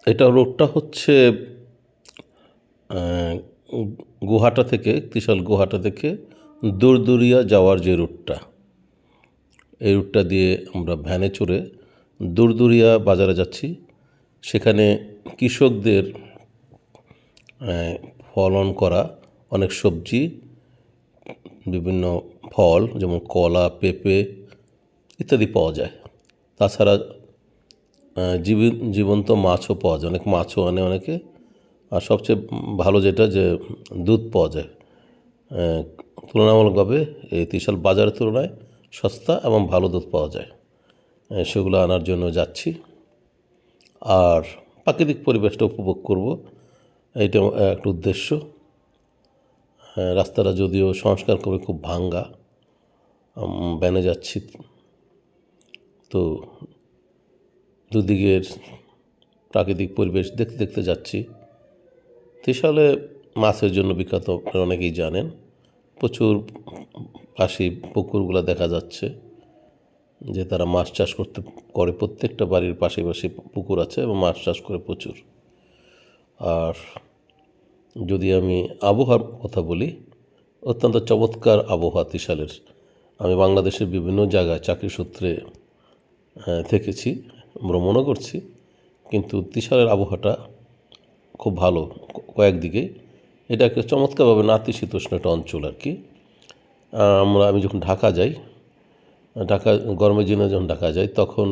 এটা রোডটা হচ্ছে গোহাটা থেকে, ত্রিশাল গোহাটা থেকে দূরদুরিয়া যাওয়ার যে রুটটা, এই রুটটা দিয়ে আমরা ভ্যানে চড়ে দূরদুরিয়া বাজারে যাচ্ছি। সেখানে কৃষকদের ফলন করা অনেক সবজি, বিভিন্ন ফল যেমন কলা, পেঁপে ইত্যাদি পাওয়া যায়। তাছাড়া জীবন্ত মাছও পাওয়া যায়, অনেক মাছও আনে অনেকে। আর সবচেয়ে ভালো যেটা, যে দুধ পাওয়া যায় তুলনামূলকভাবে এই ত্রিশাল বাজারের তুলনায় সস্তা এবং ভালো দুধ পাওয়া যায়। সেগুলো আনার জন্য যাচ্ছি। আর প্রাকৃতিক পরিবেশটা উপভোগ করব, এইটা একটা উদ্দেশ্য। রাস্তাটা যদিও সংস্কার করে খুব ভাঙ্গা, ভ্যানে যাচ্ছি তো দুদিকের প্রাকৃতিক পরিবেশ দেখতে দেখতে যাচ্ছি। ত্রিশালে মাছের জন্য বিখ্যাত, আপনারা অনেকেই জানেন। প্রচুর পাশি পুকুরগুলো দেখা যাচ্ছে, যে তারা মাছ চাষ করে। প্রত্যেকটা বাড়ির পাশে পাশে পুকুর আছে এবং মাছ চাষ করে প্রচুর। আর যদি আমি আবহাওয়ার কথা বলি, অত্যন্ত চমৎকার আবহাওয়া ত্রিশালের। আমি বাংলাদেশের বিভিন্ন জায়গায় চাকরি সূত্রে থেকেছি, ভ্রমণও করছি, কিন্তু ত্রিশালের আবহাওয়াটা খুব ভালো কয়েকদিকে। এটা একটা চমৎকারভাবে নাতিশীতোষ্ণ একটা অঞ্চল আর কি। আমি যখন ঢাকা যাই, গরমের দিনে যখন ঢাকা যাই, তখন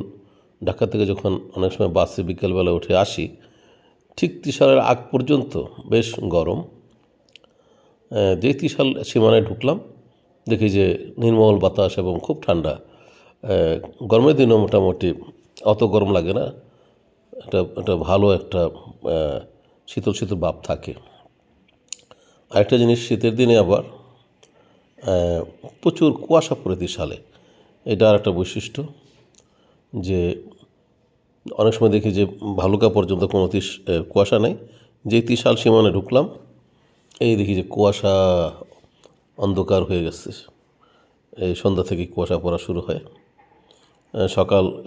ঢাকা থেকে যখন অনেক সময় বাসে বিকেলবেলা উঠে আসি, ঠিক ত্রিশালের আগ পর্যন্ত বেশ গরম। যেই ত্রিশাল সীমানায় ঢুকলাম, দেখি যে নির্মল বাতাস এবং খুব ঠান্ডা। গরমের দিনও মোটামুটি অত গরম লাগে না, একটা ভালো একটা শীতল শীতল ভাব থাকে। আরেকটা জিনিস, শীতের দিনে আবার প্রচুর কুয়াশা পড়ে ত্রিশালে। এটা আর একটা বৈশিষ্ট্য, যে অনেক সময় দেখি যে ভালুকা পর্যন্ত কোনো কুয়াশা নেই। যেই ত্রিশাল সীমানায় ঢুকলাম, এই দেখি যে কুয়াশা অন্ধকার হয়ে গেছে। এই সন্ধ্যা থেকে কুয়াশা পড়া শুরু হয়।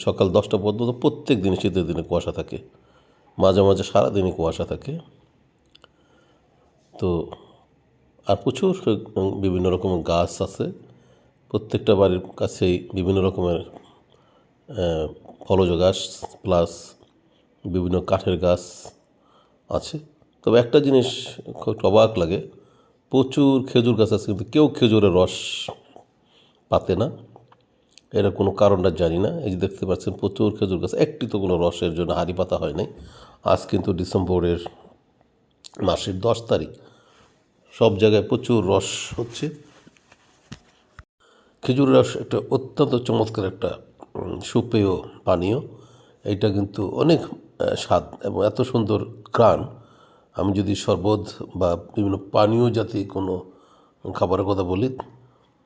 সকাল 10টা পর্যন্ত প্রত্যেক দিন শীতের দিনে কুয়াশা থাকে, মাঝে মাঝে সারাদিনই কুয়াশা থাকে। তো আর প্রচুর বিভিন্ন রকমের গাছ আছে। প্রত্যেকটা বাড়ির কাছেই বিভিন্ন রকমের ফলজ গাছ প্লাস বিভিন্ন কাঠের গাছ আছে। তবে একটা জিনিস খুব অবাক লাগে, প্রচুর খেজুর গাছ আছে, কিন্তু কেউ খেজুরের রস পাতে না। এর কোনো কারণটা জানি না। এই যে দেখতে পাচ্ছেন প্রচুর খেজুর গাছ, একটি তো কোনো রসের জন্য হাঁড়ি পাতা হয় নাই। আজ কিন্তু ডিসেম্বরের মাসের 10 তারিখ, সব জায়গায় প্রচুর রস হচ্ছে। খেজুর রস একটা অত্যন্ত চমৎকার একটা সুপেয় পানীয়। এইটা কিন্তু অনেক স্বাদ এবং এত সুন্দর ঘ্রাণ। আমি যদি শরবত বা বিভিন্ন পানীয় জাতীয় কোনো খাবারের কথা বলি,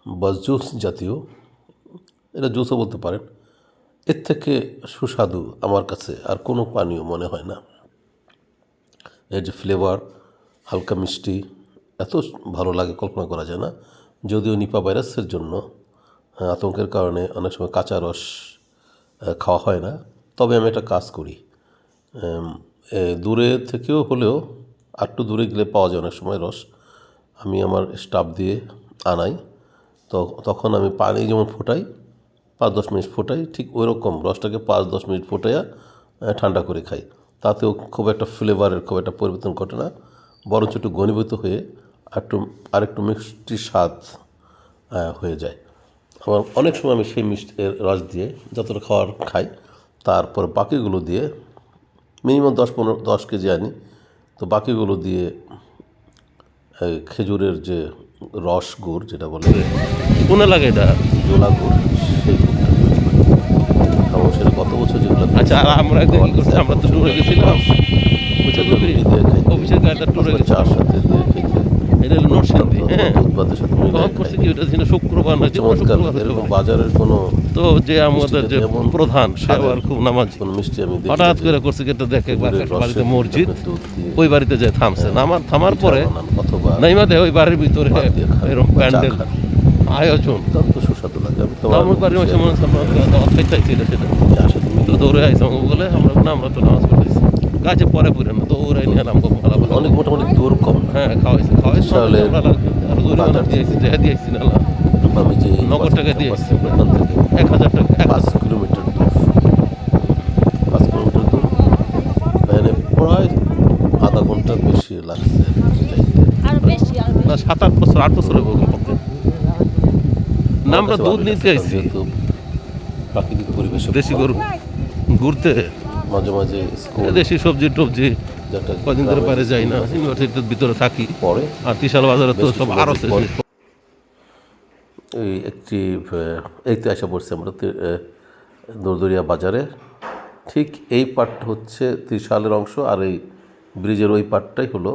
বা জুস জাতীয়, এটা জুসও বলতে পারেন, এর থেকে সুস্বাদু আমার কাছে আর কোনো পানীয় মনে হয় না। এর যে ফ্লেভার, হালকা মিষ্টি, এত ভালো লাগে কল্পনা করা যায় না। যদিও নিপা ভাইরাসের জন্য আতঙ্কের কারণে অনেক সময় কাঁচা রস খাওয়া হয় না। তবে আমি একটা কাজ করি, দূরে থেকেও হলেও একটু দূরে গেলে পাওয়া যায় অনেক সময় রস, আমি আমার স্টাফ দিয়ে আনাই। তো তখন আমি পানি যেমন ফোটাই, 5-10 মিনিট ফোটাই, ঠিক ওই রকম রসটাকে 5-10 মিনিট ফোটাইয়া ঠান্ডা করে খাই। তাতেও খুব একটা ফ্লেভারের খুব একটা পরিবর্তন ঘটে না, বরঞ্চ একটু ঘনীভূত হয়ে আরেকটু মিষ্টি স্বাদ হয়ে যায়। আবার অনেক সময় আমি সেই মিষ্টির রস দিয়ে যতটা খাই, তারপর বাকিগুলো দিয়ে মিনিমাম 10 কেজি আনি, তো বাকিগুলো দিয়ে খেজুরের যে রস গুড় যেটা বলে, কোনে লাগে এটা জোলা গুড়, সেই গুড়টা এবং সেটা কত বছর যেগুলো। আচ্ছা, আর আমরা আমরা তো ট্যুরে গেছিলাম, অফিসের গাড়িটা ট্যুরে গেছে, চার সাথে দিয়ে খেতে। এটা হলো নরসিংদী। হ্যাঁ, উৎপাদের সাথে কখন করছে কি, ওটা ছিল শুক্রবার না, যে চমৎকার। এরকম বাজারের কোনো তো যে আমাদের যে প্রধান, সে আবার খুব নামাজি, কোনো মিষ্টি আমি হঠাৎ করে করছে কি, এটা দেখে বাড়িতে মসজিদ, ওই বাড়িতে যায় থামছে। থামার পরে অথবা নাইমা দেয় ওই বাড়ির ভিতরে এরকম প্যান্ডেল আয়োজন, অত্যন্ত সুস্বাদু লাগে। আমার বাড়ির মনে ছিল সেটা, তো দৌড়ে আইসাম বলে আমরা তো নামাজ পড়তেছি। গাছে পরে পড়ে না তো ওরাই নিয়ে নাম ভালো ভালো অনেক মোটামুটি দূর কম না। হ্যাঁ খাওয়াইছে তাহলে আরো জরিমানা দিয়েছি দেখা দিয়েছি না আমি যে নগদ টাকা দিয়ে বাস স্ট্যান্ড এখান থেকে 1,000 টাকা 5 কিলোমিটার দূর, 5 কিলোমিটার দূর, ভ্যানে প্রায় আধা ঘন্টার বেশি লাগছে যাইতে। না 7-8 বছর 8 বছর হবে কমপক্ষে না আমরা আমার কাছে দুধ ভালো নিতে লাগছে, আইছি যেহেতু প্রাকৃতিক পরিবেশে দেশি গরু ঘুরতে মাঝে মাঝে স্কুল দেশি সবজি টবজি যেটা কদিন ধরে গ্রামের বাইরে যাই না স্কুল ইউনিভার্সিটির ভিতরে থাকি পরে আর ত্রিশাল বাজারে তো বেশ সব কিছু আরো বছর পর এই তো আসা পড়ছে আমরা দরদরিয়া বাজারে। ঠিক এই পার্টটা হচ্ছে ত্রিশালের অংশ, আর এই ব্রিজের ওই পার্টটাই হলো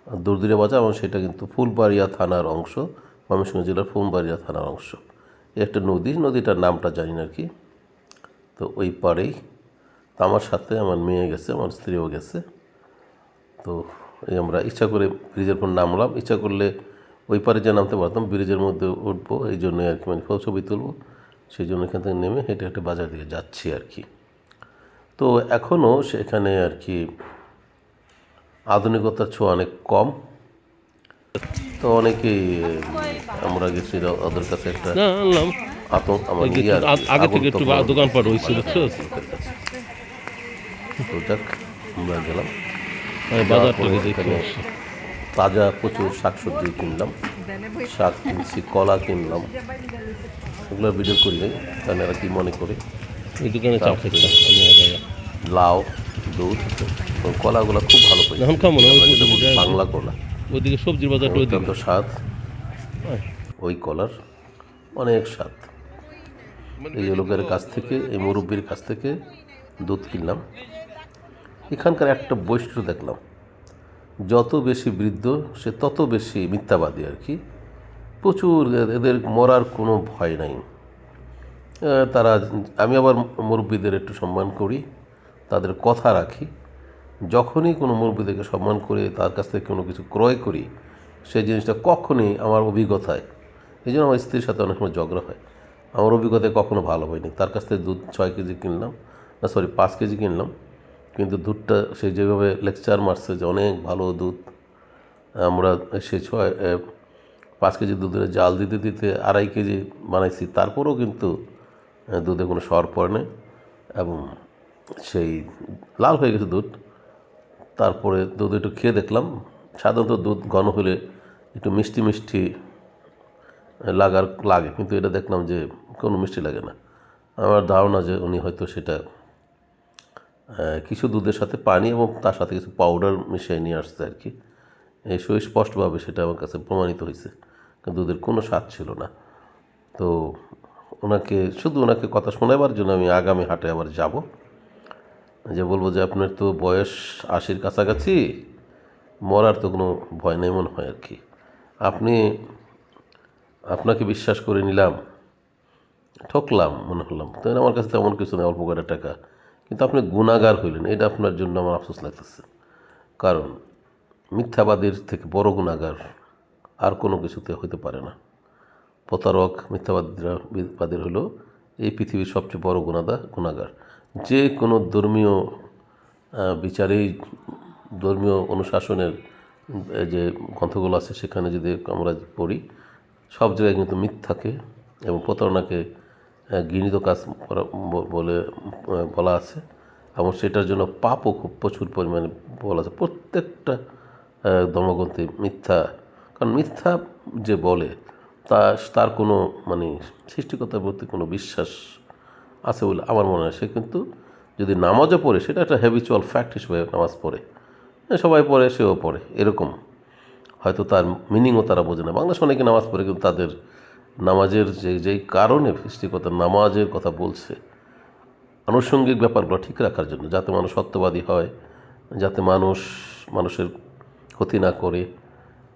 দরদরিয়া বাজার, এবং সেটা কিন্তু ফুলবাড়িয়া থানার অংশ, ময়মনসিংহ জেলার ফুলবাড়িয়া থানার অংশ। একটা নদীটার নামটা জানি না আর কি। তো ওই পাড়েই তো আমার সাথে আমার মেয়ে গেছে, আমার স্ত্রীও গেছে। তো এই আমরা ইচ্ছা করে ব্রিজের পর নামলাম, ইচ্ছা করলে ওই পারে যে নামতে পারতাম, ব্রিজের মধ্যে উঠবো এই জন্য আর কি, মানে ছবি তুলবো সেই জন্য এখান থেকে নেমে হেঁটে হেঁটে বাজার দিকে যাচ্ছি আর কি। তো এখনও সেখানে আর কি আধুনিকতার ছোঁয়া অনেক কম। তো অনেকেই আমরা গেছি ওদের কাছে একটা না আনলাম আতঙ্ক আমার ওই যে ইয়ে আর কি, আগে থেকে আগন্তুক একটু দোকানপাট হয়েছিল বাজার লোকের কাছে। তো যাক আমরা গেলাম, আমি যাওয়ার বাজার পরে থেকে দেখে এখানে আসছি। তাজা প্রচুর শাকসবজি কিনলাম, শাক কিনছি, কলা কিনলাম, এগুলোর ভিডিও করি নাই কারণ এরা কী মনে করে। ওই দোকানে চা খেতাম আমি আগে লাউ, দুধ, তো কলাগুলো খুব ভালো পাই, এখন খাবো না, ওই আমরা যেটা বলি পদ্ধতি বাংলা কলা, ওইদিকে সবজির বাজারটা অত্যন্ত ওইদিকে স্বাদ ওই কলার, অনেক স্বাদ। এই লোকের কাছ থেকে, এই মুরব্বির কাছ থেকে দুধ কিনলাম। এখানকার একটা বৈশিষ্ট্য দেখলাম, যত বেশি বৃদ্ধ সে তত বেশি মিথ্যাবাদী আর কি। প্রচুর এদের মরার কোনো ভয় নাই। তারা, আমি আবার মুরব্বিদের একটু সম্মান করি, তাদের কথা রাখি। যখনই কোনো মুরব্বিদেরকে সম্মান করে তার কাছ থেকে কোনো কিছু ক্রয় করি, সেই জিনিসটা কখনই আমার অভিজ্ঞতায়, এই জন্য আমার স্ত্রীর সাথে অনেক সময় ঝগড়া হয়, আমার অভিজ্ঞতায় কখনো ভালো হয়নি। তার কাছ থেকে দুধ 6 কেজি কিনলাম, না সরি 5 কেজি কিনলাম, কিন্তু দুধটা সে যেভাবে লেকচার মারছে যে অনেক ভালো দুধ, আমরা সে 5 কেজি দুধের জাল দিতে দিতে 2.5 কেজি বানাইছি, তারপরেও কিন্তু দুধে কোনো সর পড়ে না এবং সেই লাল হয়ে গেছে দুধ। তারপরে দুধ একটু খেয়ে দেখলাম, সাধারণত দুধ ঘন হলে একটু মিষ্টি মিষ্টি লাগে, কিন্তু এটা দেখলাম যে কোনো মিষ্টি লাগে না। আমার ধারণা যে উনি হয়তো সেটা কিছু দুধের সাথে পানি এবং তার সাথে কিছু পাউডার মিশিয়ে নিয়ে আসছে আর কি। এই সুস্পষ্টভাবে সেটা আমার কাছে প্রমাণিত হয়েছে, কিন্তু দুধের কোনো স্বাদ ছিল না। তো ওনাকে কথা শোনাবার জন্য আমি আগামী হাটে আবার যাব, যে বলবো যে আপনার তো বয়স 80-র কাছাকাছি, মরার তো কোনো ভয় নেই মনে হয় আর কি। আপনাকে বিশ্বাস করে নিলাম, ঠকলাম মনে হলাম, তাই আমার কাছে তেমন কিছু নেই, অল্প করে টাকা, কিন্তু আপনি গুণাগার হইলেন, এটা আপনার জন্য আমার আফসোস লাগতেছে। কারণ মিথ্যাবাদীর থেকে বড় গুণাগার আর কোনো কিছুতে হতে পারে না। প্রতারক মিথ্যাবাদীর হলো এই পৃথিবীর সবচেয়ে বড় গুণাগার। যে কোনো ধর্মীয় বিচারেই, ধর্মীয় অনুশাসনের যে গ্রন্থগুলো আছে সেখানে যদি আমরা পড়ি, সব জায়গায় কিন্তু মিথ্যাকে এবং প্রতারণাকে ঘৃণিত কাজ বলে বলা আছে, এবং সেটার জন্য পাপও খুব প্রচুর পরিমাণে বলা আছে প্রত্যেকটা ধর্মগ্রন্থে। মিথ্যা, কারণ মিথ্যা যে বলে তার কোনো মানে সৃষ্টিকর্তার প্রতি কোনো বিশ্বাস আছে বলে আমার মনে হয়। সে কিন্তু যদি নামাজও পড়ে, সেটা একটা হ্যাবিচুয়াল ফ্যাক্ট হিসেবে নামাজ পড়ে, সবাই পড়ে, সেও পড়ে, এরকম। হয়তো তার মিনিংও তারা বোঝে না। বাংলাদেশে অনেকে নামাজ পড়ে, কিন্তু তাদের নামাজের যেই কারণে সৃষ্টিকর্তা নামাজের কথা বলছে, আনুষঙ্গিক ব্যাপারগুলো ঠিক রাখার জন্য, যাতে মানুষ সত্যবাদী হয়, যাতে মানুষের ক্ষতি না করে,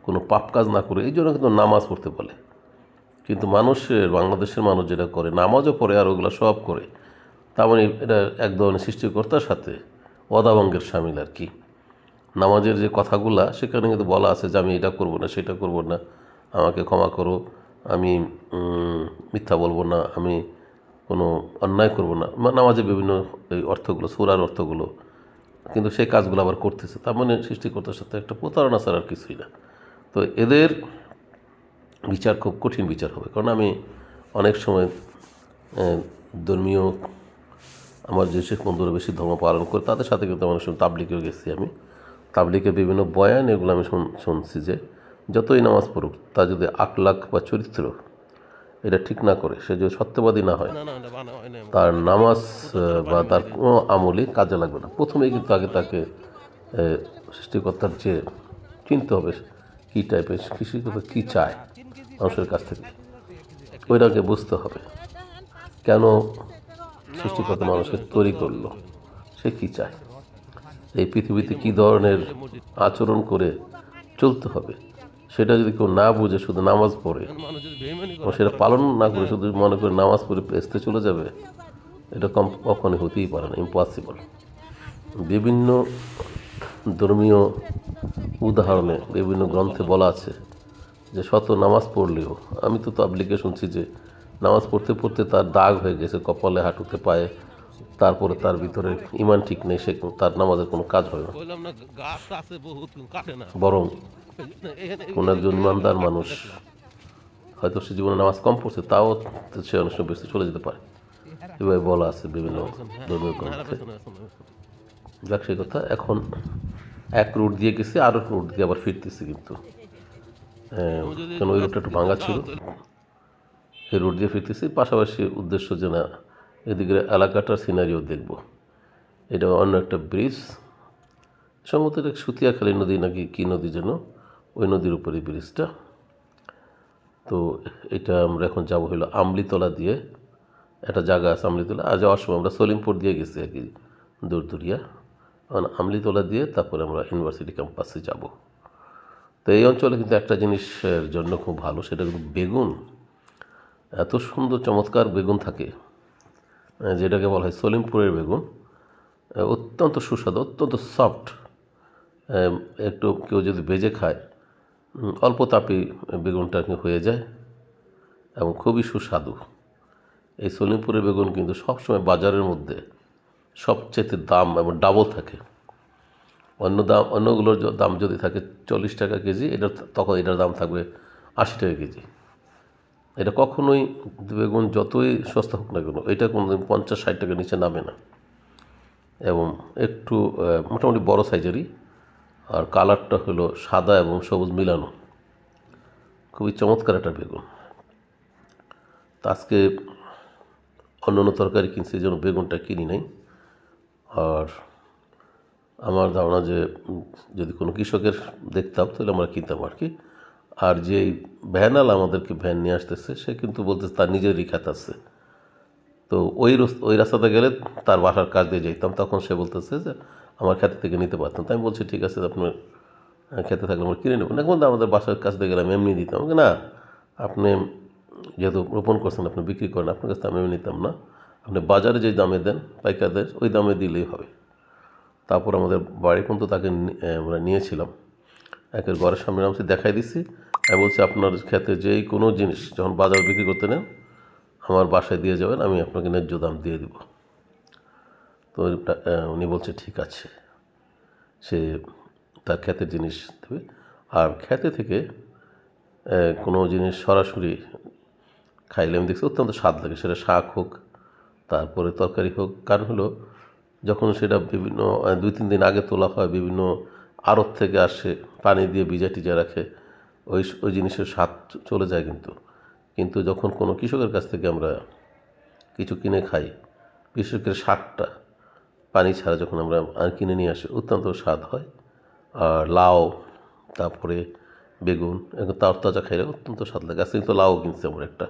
কোনো পাপ কাজ না করে, এই জন্য কিন্তু নামাজ পড়তে বলে। কিন্তু বাংলাদেশের মানুষ যেটা করে, নামাজও পড়ে আর ওগুলো সব করে, তার মানে এটা এক ধরনের সৃষ্টিকর্তার সাথে অদাবঙ্গের সামিল আর কি। নামাজের যে কথাগুলা সেখানে কিন্তু বলা আছে যে আমি এটা করব না, সেটা করব না, আমাকে ক্ষমা করো, আমি মিথ্যা বলবো না, আমি কোনো অন্যায় করব না। নামাজের বিভিন্ন এই অর্থগুলো, সূরার অর্থগুলো কিন্তু সেই কাজগুলো আবার করতেছে, তার মানে সৃষ্টিকর্তার সাথে একটা প্রতারণা ছাড়া আর কিছুই না। তো এদের বিচার খুব কঠিন বিচার হবে, কারণ আমি অনেক সময় ধর্মীয় আমার যে শেখ বন্ধুরা বেশি ধর্ম পালন করে তাদের সাথে কিন্তু অনেক সময় তাবলিগেও গেছি আমি। তাবলিগের বিভিন্ন বয়ান এগুলো আমি শুনছি যে যতই নামাজ পড়ুক তা যদি আখলাক বা চরিত্র এটা ঠিক না করে, সে যদি সত্যবাদী না হয়, না না এটা বানা হয় না তার নামাজ বা তার কোনো আমলই কাজে লাগবে না। প্রথমেই কিন্তু আগে তাকে সৃষ্টিকর্তার যে চিনতে হবে কী টাইপের সৃষ্টিকর্তা কী চায় মানুষের কাছ থেকে, ওইটাকে বুঝতে হবে। কেন সৃষ্টিকর্তা মানুষকে তৈরি করলো, সে কী চায়, এই পৃথিবীতে কী ধরনের আচরণ করে চলতে হবে, সেটা যদি কেউ না বুঝে শুধু নামাজ পড়ে মানুষ যদি বেইমানি এবং সেটা পালন না করে শুধু মনে করে নামাজ পড়ে পেস্তে চলে যাবে, এটা কখনই হতেই পারে না, ইম্পসিবল। বিভিন্ন ধর্মীয় উদাহরণে বিভিন্ন গ্রন্থে বলা আছে যে শত নামাজ পড়লেও, আমি তো তাবলিগে শুনছি যে নামাজ পড়তে পড়তে তার দাগ হয়ে গেছে কপালে, হাঁটুতে, পায়ে, তারপরে তার ভিতরে ইমান ঠিক নেই, সে তার নামাজের কোনো কাজ হয় না। বললাম না গাছ আছে বহুত কাটে না বরং কোনো একজন ইমানদার মানুষ হয়তো সে জীবনে নামাজ কম পড়ছে, তাও সে অনেক সময় বেশি চলে যেতে পারে, এভাবে বলা আছে বিভিন্ন ধর্মীয় গ্রন্থে। যাক, সেই কথা। এখন এক রুট দিয়ে গেছি, আরও রুট দিয়ে আবার ফিরতেছি, কিন্তু কেন ওই রুটটা একটু ভাঙা ছিল, এই রুট দিয়ে ফিরতেছি। পাশাপাশি উদ্দেশ্য যে না এদিকে এলাকাটার সিনারিও দেখব। এটা অন্য একটা ব্রিজ, সম্ভবত এটা সুতিয়াখালী নদী নাকি কী নদী যেন, ওই নদীর উপরে ব্রিজটা। তো এটা আমরা এখন যাব হলো আমলিতলা দিয়ে, একটা জায়গা আছে আমলিতলা, আর যাওয়ার সময় আমরা সলিমপুর দিয়ে গেছি আর কি, দূরদুরিয়া। কারণ আমলিতলা দিয়ে তারপরে আমরা ইউনিভার্সিটি ক্যাম্পাসে যাব। তো এই অঞ্চলে কিন্তু একটা জিনিসের জন্য খুব ভালো, সেটা কিন্তু বেগুন। এত সুন্দর চমৎকার বেগুন থাকে, যেটাকে বলা হয় সলিমপুরের বেগুন, অত্যন্ত সুস্বাদু, অত্যন্ত সফট। একটু কেউ যদি ভেজে খায়, অল্প তাপে বেগুনটা হয়ে যায় এবং খুবই সুস্বাদু। এই সলিমপুরের বেগুন কিন্তু সবসময় বাজারের মধ্যে সবচেয়ে দাম এবং ডাবল থাকে। অন্যগুলোর দাম যদি থাকে 40 টাকা কেজি, তখন এটার দাম থাকবে 80 টাকা কেজি। এটা কখনোই বেগুন যতই সস্তা হোক না কেন, এটা কোনোদিন 50-60 টাকার নিচে নামে না, এবং একটু মোটামুটি বড় সাইজেরই, আর কালারটা হলো সাদা এবং সবুজ মিলানো, খুবই চমৎকার একটা বেগুন। তা আজকে অন্য তরকারি কিনছি, এই জন্য বেগুনটা কিনি নাই। আর আমার ধারণা যে যদি কোনো কৃষকের দেখতাম তাহলে আমরা কিনতাম আর কি। আর যে ভ্যানাল আমাদেরকে ভ্যান নিয়ে আসতেছে, সে কিন্তু বলতেছে তার নিজেরই খ্যাত আছে, তো ওই রাস্তাতে গেলে তার বাসার কাজ দিয়ে যেতাম, তখন সে বলতেছে যে আমার খেতে থেকে নিতে পারতাম। তাই আমি বলছি ঠিক আছে, আপনার খেতে থাকলে আমরা কিনে নেব না, কিন্তু আমাদের বাসার কাছ দিয়ে গেলে আমি এমনি দিতাম। না, আপনি যেহেতু রোপণ করছেন, আপনি বিক্রি করেন, আপনার কাছে আমি নিতাম না, আপনি বাজারে যে দামে দেন পাইকারদের, ওই দামে দিলেই হবে। তারপর আমাদের বাড়ি পর্যন্ত তাকে আমরা নিয়েছিলাম, একের ঘরের সামনে নামছি, দেখাই দিচ্ছি। আমি বলছি আপনার খেতে যেই কোনো জিনিস যখন বাজারে বিক্রি করতে নেন, আমার বাসায় দিয়ে যাবেন, আমি আপনাকে ন্যায্য দাম দিয়ে দিব। তো উনি বলছে ঠিক আছে, সে তার ক্ষেতের জিনিস দেবে। আর খেতে থেকে কোনো জিনিস সরাসরি খাইলে আমি দেখছি অত্যন্ত স্বাদ লাগে, সেটা শাক হোক, তারপরে তরকারি হোক। কারণ হলো যখন সেটা বিভিন্ন 2-3 দিন আগে তোলা হয়, বিভিন্ন আড়ত থেকে আসে, পানি দিয়ে ভিজা টিজা রাখে, ওই জিনিসের স্বাদ চলে যায়। কিন্তু যখন কোনো কৃষকের কাছ থেকে আমরা কিছু কিনে খাই, বিশেষ করে শাকটা পানি ছাড়া যখন আমরা কিনে নিয়ে আসি, অত্যন্ত স্বাদ হয়। আর লাউ, তারপরে বেগুন, এখন তাজা খাইলে অত্যন্ত স্বাদ লাগে। আজকে তো লাউ কিনছি আমরা একটা,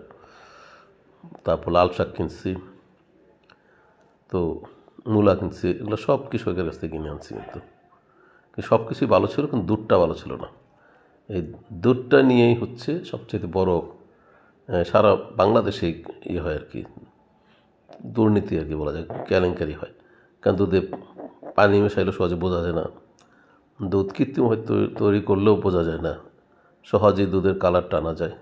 তারপর লাল শাক কিনছি, তো মূলা কিনছি, এগুলো সব কৃষকের কাছ থেকে কিনে আনছি। কিন্তু সব কিছুই ভালো ছিল, কিন্তু দুধটা ভালো ছিল না। এই দুধটা নিয়েই হচ্ছে সবচেয়ে বড়, সারা বাংলাদেশে ইয়ে হয় আর কি, দুর্নীতি আর কি বলা যায়, কেলেঙ্কারি হয়। কারণ দুধে পানি মেশাইলেও সহজে বোঝা যায় না, দুধ কৃত্রিম হয়তো তৈরি করলেও বোঝা যায় না, সহজেই দুধের কালার টানা যায়।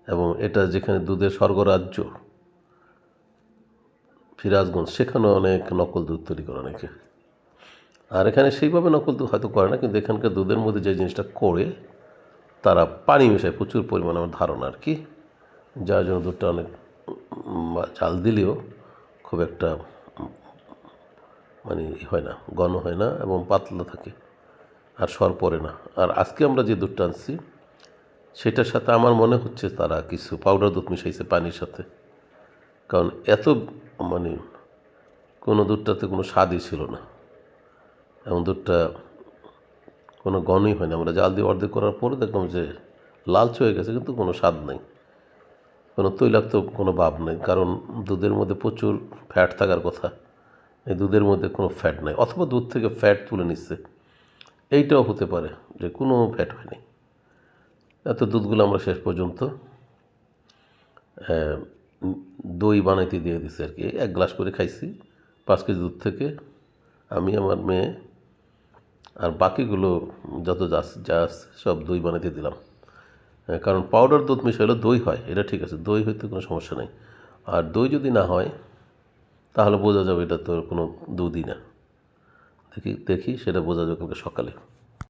এবং এটা যেখানে দুধের স্বর্গরাজ্য সিরাজগঞ্জ, সেখানেও অনেক নকল দুধ তৈরি করে অনেকে। আর এখানে সেইভাবে নকল দুধ হয়তো করে না, কিন্তু এখানকার দুধের মধ্যে যে জিনিসটা করে তারা পানি মেশায় প্রচুর পরিমাণে, আমার ধারণা আর কি, যার জন্য দুধটা অনেক জাল দিলেও খুব একটা মানে হয় না, ঘন হয় না এবং পাতলা থাকে আর সর পড়ে না। আর আজকে আমরা যে দুধটা আনছি সেটার সাথে আমার মনে হচ্ছে তারা কিছু পাউডার দুধ মিশাইছে পানির সাথে, কারণ এত মানে কোনো দুধটাতে কোনো স্বাদই ছিল না এবং দুধটা কোনো ঘনই হয় না। আমরা জাল দিয়ে অর্ধেক করার পরে দেখলাম যে লালচে হয়ে গেছে, কিন্তু কোনো স্বাদ নেই, কোনো তৈলাক্ত কোনো ভাব নেই, কারণ দুধের মধ্যে প্রচুর ফ্যাট থাকার কথা। এই দুধের মধ্যে কোনো ফ্যাট নাই, অথবা দুধ থেকে ফ্যাট তুলে নিচ্ছে, এইটাও হতে পারে যে কোনো ফ্যাট হয়নি। এত দুধগুলো আমরা শেষ পর্যন্ত দই বানাইতে দিয়ে দিছি আর কি। 1 গ্লাস করে খাইছি 5 কেজি দুধ থেকে, আমি, আমার মেয়ে, আর বাকিগুলো যত যা যা আছে সব দই বানাইতে দিলাম। কারণ পাউডার দুধ মিশাইলে দই হয়, এটা ঠিক আছে, দই হইতে কোনো সমস্যা নেই। আর দই যদি না হয় তাহলে বোঝা যাবে এটা তো কোনো দুধই না। দেখি সেটা বোঝা যাবে কালকে সকালে।